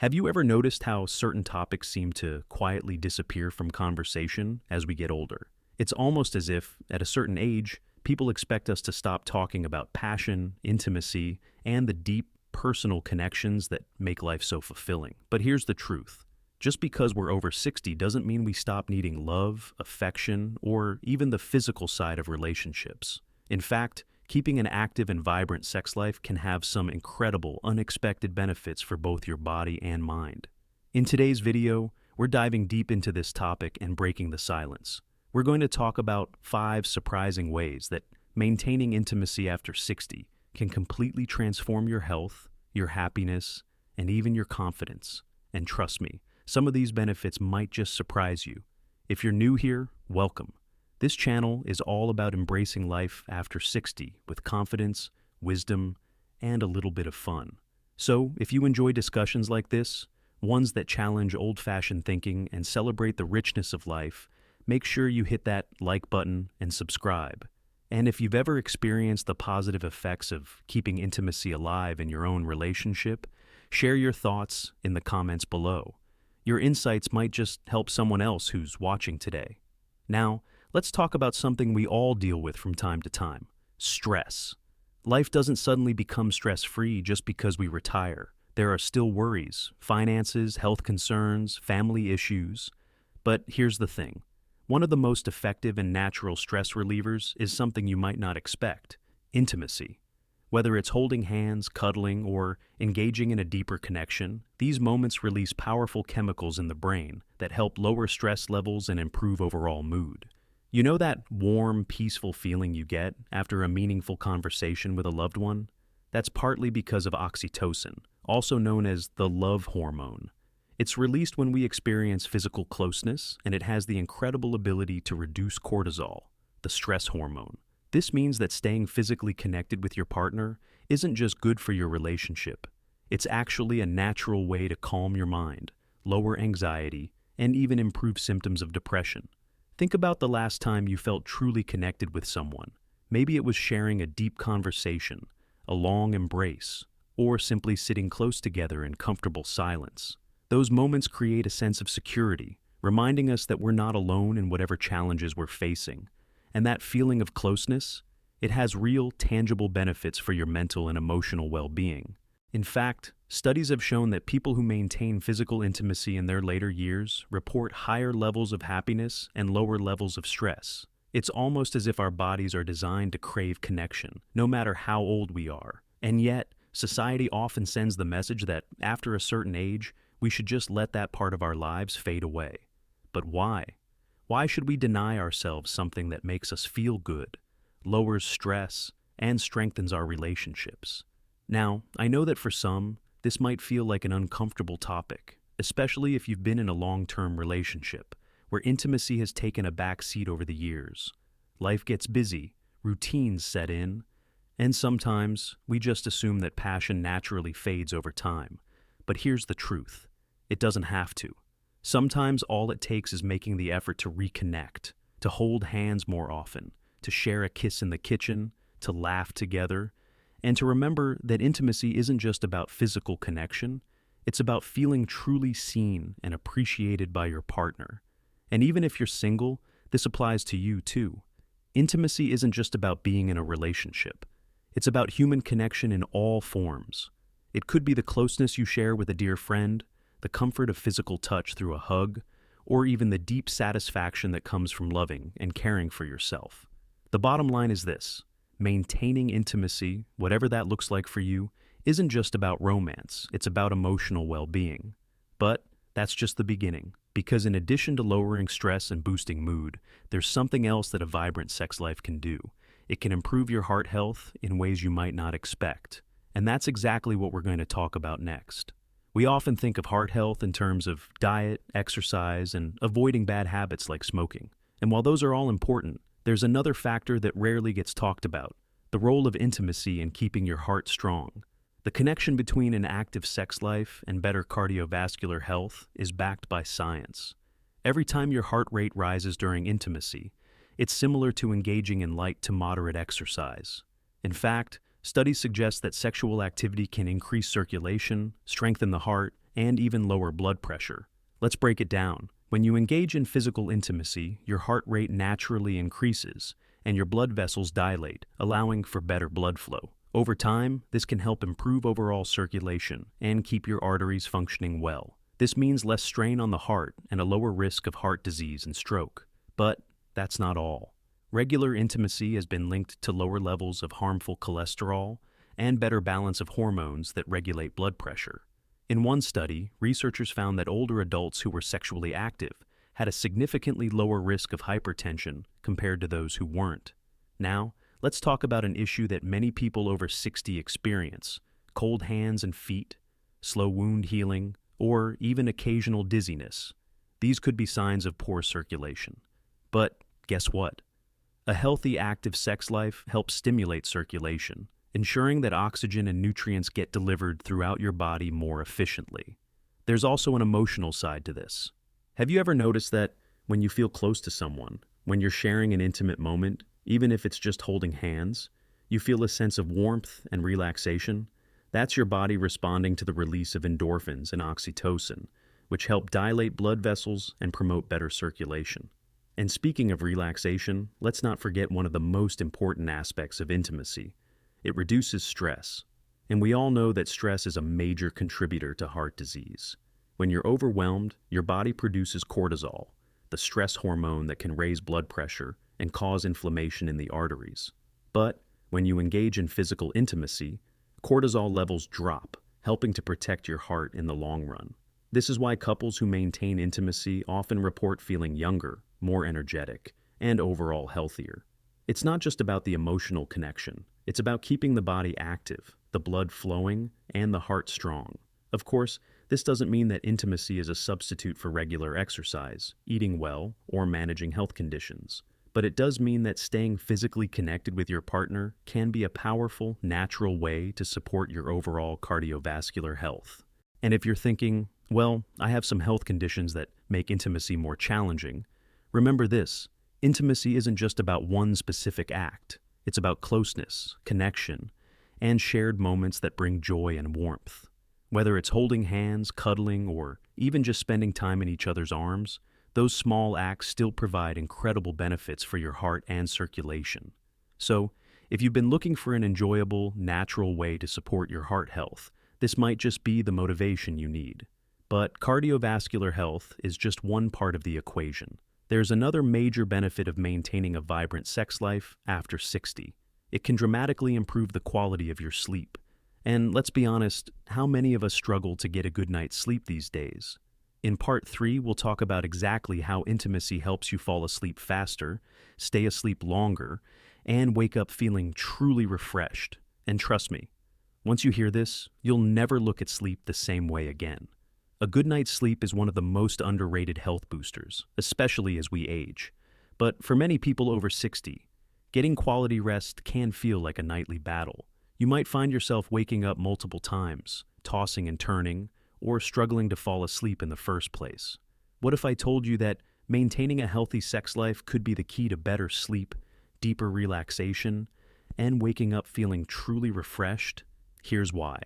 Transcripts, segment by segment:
Have you ever noticed how certain topics seem to quietly disappear from conversation as we get older? It's almost as if, at a certain age, people expect us to stop talking about passion, intimacy, and the deep personal connections that make life so fulfilling. But here's the truth. Just because we're over 60 doesn't mean we stop needing love, affection, or even the physical side of relationships. In fact, keeping an active and vibrant sex life can have some incredible, unexpected benefits for both your body and mind. In today's video, we're diving deep into this topic and breaking the silence. We're going to talk about 5 surprising ways that maintaining intimacy after 60 can completely transform your health, your happiness, and even your confidence. And trust me, some of these benefits might just surprise you. If you're new here, welcome. This channel is all about embracing life after 60 with confidence, wisdom, and a little bit of fun. So, if you enjoy discussions like this, ones that challenge old-fashioned thinking and celebrate the richness of life, make sure you hit that like button and subscribe. And if you've ever experienced the positive effects of keeping intimacy alive in your own relationship, share your thoughts in the comments below. Your insights might just help someone else who's watching today. Now, let's talk about something we all deal with from time to time: stress. Life doesn't suddenly become stress-free just because we retire. There are still worries, finances, health concerns, family issues. But here's the thing. One of the most effective and natural stress relievers is something you might not expect: intimacy. Whether it's holding hands, cuddling, or engaging in a deeper connection, these moments release powerful chemicals in the brain that help lower stress levels and improve overall mood. You know that warm, peaceful feeling you get after a meaningful conversation with a loved one? That's partly because of oxytocin, also known as the love hormone. It's released when we experience physical closeness, and it has the incredible ability to reduce cortisol, the stress hormone. This means that staying physically connected with your partner isn't just good for your relationship. It's actually a natural way to calm your mind, lower anxiety, and even improve symptoms of depression. Think about the last time you felt truly connected with someone. Maybe it was sharing a deep conversation, a long embrace, or simply sitting close together in comfortable silence. Those moments create a sense of security, reminding us that we're not alone in whatever challenges we're facing. And that feeling of closeness, it has real, tangible benefits for your mental and emotional well-being. In fact, studies have shown that people who maintain physical intimacy in their later years report higher levels of happiness and lower levels of stress. It's almost as if our bodies are designed to crave connection, no matter how old we are. And yet, society often sends the message that after a certain age, we should just let that part of our lives fade away. But why? Why should we deny ourselves something that makes us feel good, lowers stress, and strengthens our relationships? Now, I know that for some, this might feel like an uncomfortable topic, especially if you've been in a long-term relationship, where intimacy has taken a back seat over the years. Life gets busy, routines set in, and sometimes we just assume that passion naturally fades over time. But here's the truth. It doesn't have to. Sometimes all it takes is making the effort to reconnect, to hold hands more often, to share a kiss in the kitchen, to laugh together, and to remember that intimacy isn't just about physical connection, it's about feeling truly seen and appreciated by your partner. And even if you're single, this applies to you too. Intimacy isn't just about being in a relationship. It's about human connection in all forms. It could be the closeness you share with a dear friend, the comfort of physical touch through a hug, or even the deep satisfaction that comes from loving and caring for yourself. The bottom line is this: maintaining intimacy, whatever that looks like for you, isn't just about romance, it's about emotional well-being. But that's just the beginning, because in addition to lowering stress and boosting mood, there's something else that a vibrant sex life can do. It can improve your heart health in ways you might not expect. And that's exactly what we're going to talk about next. We often think of heart health in terms of diet, exercise, and avoiding bad habits like smoking. And while those are all important, there's another factor that rarely gets talked about: the role of intimacy in keeping your heart strong. The connection between an active sex life and better cardiovascular health is backed by science. Every time your heart rate rises during intimacy, it's similar to engaging in light to moderate exercise. In fact, studies suggest that sexual activity can increase circulation, strengthen the heart, and even lower blood pressure. Let's break it down. When you engage in physical intimacy, your heart rate naturally increases, and your blood vessels dilate, allowing for better blood flow. Over time, this can help improve overall circulation and keep your arteries functioning well. This means less strain on the heart and a lower risk of heart disease and stroke. But that's not all. Regular intimacy has been linked to lower levels of harmful cholesterol and better balance of hormones that regulate blood pressure. In one study, researchers found that older adults who were sexually active had a significantly lower risk of hypertension compared to those who weren't. Now, let's talk about an issue that many people over 60 experience: cold hands and feet, slow wound healing, or even occasional dizziness. These could be signs of poor circulation. But guess what? A healthy, active sex life helps stimulate circulation, ensuring that oxygen and nutrients get delivered throughout your body more efficiently. There's also an emotional side to this. Have you ever noticed that when you feel close to someone, when you're sharing an intimate moment, even if it's just holding hands, you feel a sense of warmth and relaxation? That's your body responding to the release of endorphins and oxytocin, which help dilate blood vessels and promote better circulation. And speaking of relaxation, let's not forget one of the most important aspects of intimacy. It reduces stress. And we all know that stress is a major contributor to heart disease. When you're overwhelmed, your body produces cortisol, the stress hormone that can raise blood pressure and cause inflammation in the arteries. But when you engage in physical intimacy, cortisol levels drop, helping to protect your heart in the long run. This is why couples who maintain intimacy often report feeling younger, more energetic, and overall healthier. It's not just about the emotional connection. It's about keeping the body active, the blood flowing, and the heart strong. Of course, this doesn't mean that intimacy is a substitute for regular exercise, eating well, or managing health conditions. But it does mean that staying physically connected with your partner can be a powerful, natural way to support your overall cardiovascular health. And if you're thinking, well, I have some health conditions that make intimacy more challenging, remember this: intimacy isn't just about one specific act. It's about closeness, connection, and shared moments that bring joy and warmth. Whether it's holding hands, cuddling, or even just spending time in each other's arms, those small acts still provide incredible benefits for your heart and circulation. So, if you've been looking for an enjoyable, natural way to support your heart health, this might just be the motivation you need. But cardiovascular health is just one part of the equation. There's another major benefit of maintaining a vibrant sex life after 60. It can dramatically improve the quality of your sleep. And let's be honest, how many of us struggle to get a good night's sleep these days? In Part 3, we'll talk about exactly how intimacy helps you fall asleep faster, stay asleep longer, and wake up feeling truly refreshed. And trust me, once you hear this, you'll never look at sleep the same way again. A good night's sleep is one of the most underrated health boosters, especially as we age. But for many people over 60, getting quality rest can feel like a nightly battle. You might find yourself waking up multiple times, tossing and turning, or struggling to fall asleep in the first place. What if I told you that maintaining a healthy sex life could be the key to better sleep, deeper relaxation, and waking up feeling truly refreshed? Here's why.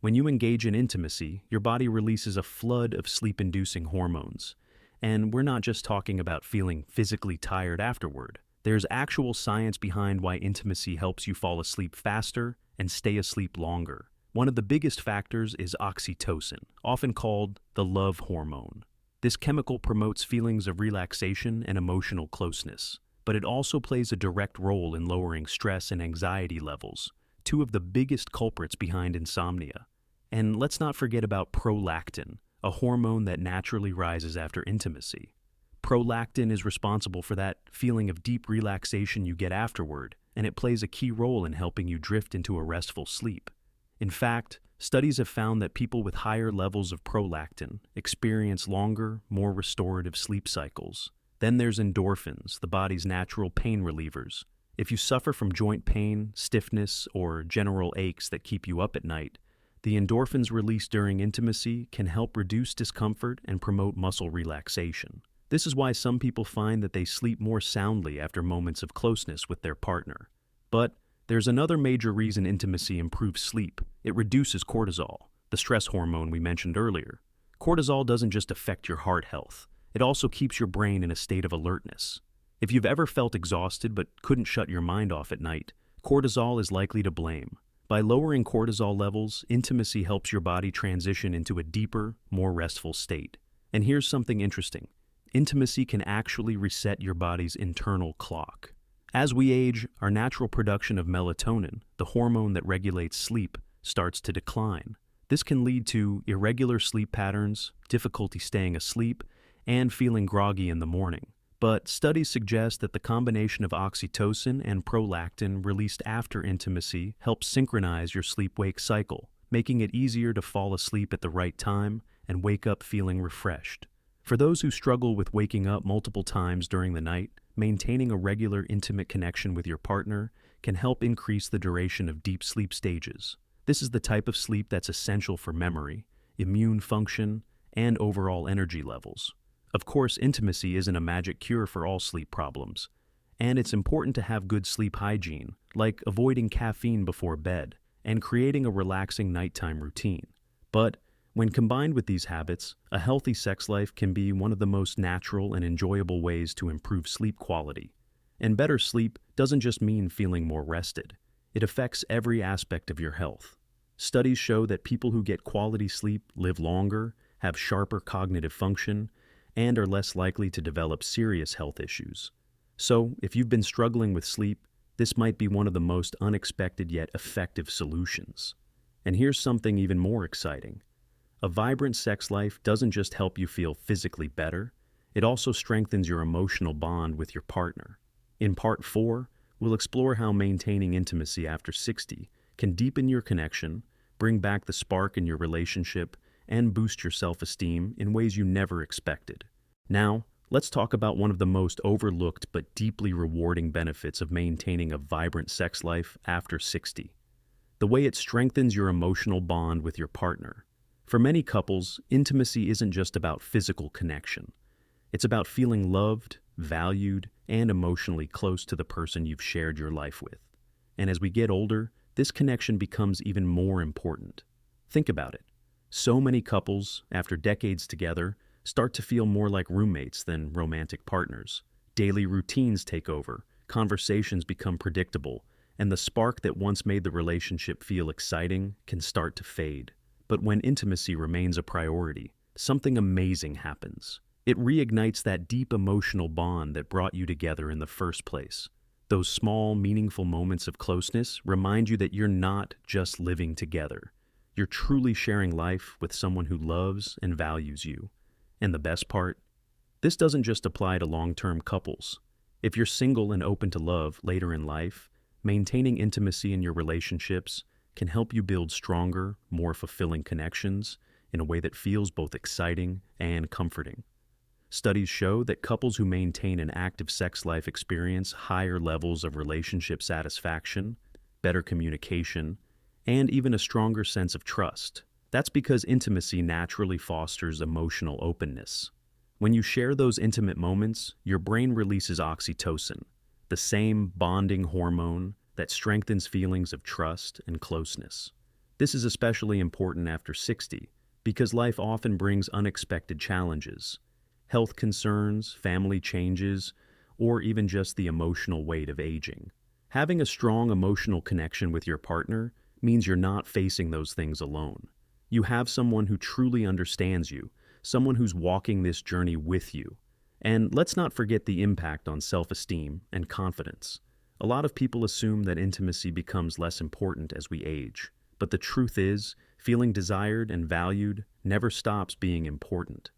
When you engage in intimacy, your body releases a flood of sleep-inducing hormones. And we're not just talking about feeling physically tired afterward. There's actual science behind why intimacy helps you fall asleep faster and stay asleep longer. One of the biggest factors is oxytocin, often called the love hormone. This chemical promotes feelings of relaxation and emotional closeness, but it also plays a direct role in lowering stress and anxiety levels, two of the biggest culprits behind insomnia. And let's not forget about prolactin, a hormone that naturally rises after intimacy. Prolactin is responsible for that feeling of deep relaxation you get afterward, and it plays a key role in helping you drift into a restful sleep. In fact, studies have found that people with higher levels of prolactin experience longer, more restorative sleep cycles. Then there's endorphins, the body's natural pain relievers. If you suffer from joint pain, stiffness, or general aches that keep you up at night, the endorphins released during intimacy can help reduce discomfort and promote muscle relaxation. This is why some people find that they sleep more soundly after moments of closeness with their partner. But there's another major reason intimacy improves sleep. It reduces cortisol, the stress hormone we mentioned earlier. Cortisol doesn't just affect your heart health, it also keeps your brain in a state of alertness. If you've ever felt exhausted but couldn't shut your mind off at night, cortisol is likely to blame. By lowering cortisol levels, intimacy helps your body transition into a deeper, more restful state. And here's something interesting. Intimacy can actually reset your body's internal clock. As we age, our natural production of melatonin, the hormone that regulates sleep, starts to decline. This can lead to irregular sleep patterns, difficulty staying asleep, and feeling groggy in the morning. But studies suggest that the combination of oxytocin and prolactin released after intimacy helps synchronize your sleep-wake cycle, making it easier to fall asleep at the right time and wake up feeling refreshed. For those who struggle with waking up multiple times during the night, maintaining a regular intimate connection with your partner can help increase the duration of deep sleep stages. This is the type of sleep that's essential for memory, immune function, and overall energy levels. Of course, intimacy isn't a magic cure for all sleep problems, and it's important to have good sleep hygiene, like avoiding caffeine before bed and creating a relaxing nighttime routine. But when combined with these habits, a healthy sex life can be one of the most natural and enjoyable ways to improve sleep quality. And better sleep doesn't just mean feeling more rested. It affects every aspect of your health. Studies show that people who get quality sleep live longer, have sharper cognitive function, and are less likely to develop serious health issues. So, if you've been struggling with sleep, this might be one of the most unexpected yet effective solutions. And here's something even more exciting. A vibrant sex life doesn't just help you feel physically better, it also strengthens your emotional bond with your partner. In Part 4, we'll explore how maintaining intimacy after 60 can deepen your connection, bring back the spark in your relationship, and boost your self-esteem in ways you never expected. Now, let's talk about one of the most overlooked but deeply rewarding benefits of maintaining a vibrant sex life after 60. The way it strengthens your emotional bond with your partner. For many couples, intimacy isn't just about physical connection. It's about feeling loved, valued, and emotionally close to the person you've shared your life with. And as we get older, this connection becomes even more important. Think about it. So many couples, after decades together, start to feel more like roommates than romantic partners. Daily routines take over, conversations become predictable, and the spark that once made the relationship feel exciting can start to fade. But when intimacy remains a priority, something amazing happens. It reignites that deep emotional bond that brought you together in the first place. Those small, meaningful moments of closeness remind you that you're not just living together. You're truly sharing life with someone who loves and values you. And the best part? This doesn't just apply to long-term couples. If you're single and open to love later in life, maintaining intimacy in your relationships can help you build stronger, more fulfilling connections in a way that feels both exciting and comforting. Studies show that couples who maintain an active sex life experience higher levels of relationship satisfaction, better communication, and even a stronger sense of trust. That's because intimacy naturally fosters emotional openness. When you share those intimate moments, your brain releases oxytocin, the same bonding hormone that strengthens feelings of trust and closeness. This is especially important after 60 because life often brings unexpected challenges, health concerns, family changes, or even just the emotional weight of aging. Having a strong emotional connection with your partner means you're not facing those things alone. You have someone who truly understands you, someone who's walking this journey with you. And let's not forget the impact on self-esteem and confidence. A lot of people assume that intimacy becomes less important as we age. But the truth is, feeling desired and valued never stops being important.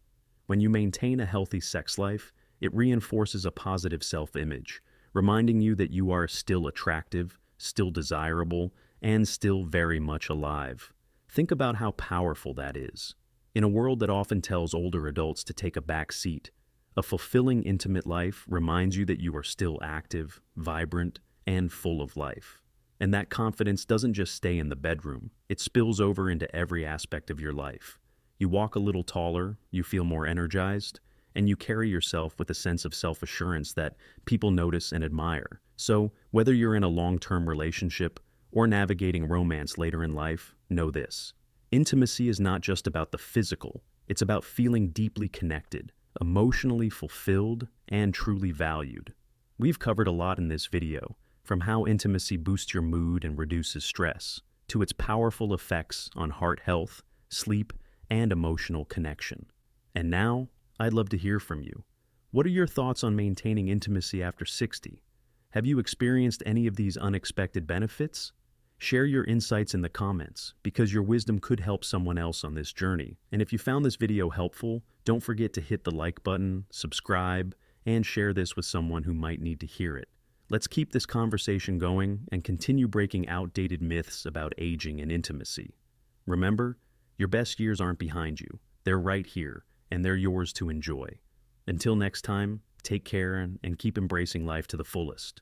When you maintain a healthy sex life, it reinforces a positive self-image, reminding you that you are still attractive, still desirable, and still very much alive. Think about how powerful that is. In a world that often tells older adults to take a back seat, a fulfilling intimate life reminds you that you are still active, vibrant, and full of life. And that confidence doesn't just stay in the bedroom, it spills over into every aspect of your life. You walk a little taller, you feel more energized, and you carry yourself with a sense of self-assurance that people notice and admire. So, whether you're in a long-term relationship or navigating romance later in life, know this. Intimacy is not just about the physical, It's about feeling deeply connected, emotionally fulfilled, and truly valued. We've covered a lot in this video, from how intimacy boosts your mood and reduces stress, to its powerful effects on heart health, sleep, and emotional connection. And now, I'd love to hear from you. What are your thoughts on maintaining intimacy after 60? Have you experienced any of these unexpected benefits? Share your insights in the comments, because your wisdom could help someone else on this journey. And if you found this video helpful, don't forget to hit the like button, subscribe, and share this with someone who might need to hear it. Let's keep this conversation going and continue breaking outdated myths about aging and intimacy. Remember, your best years aren't behind you. They're right here, and they're yours to enjoy. Until next time, take care and keep embracing life to the fullest.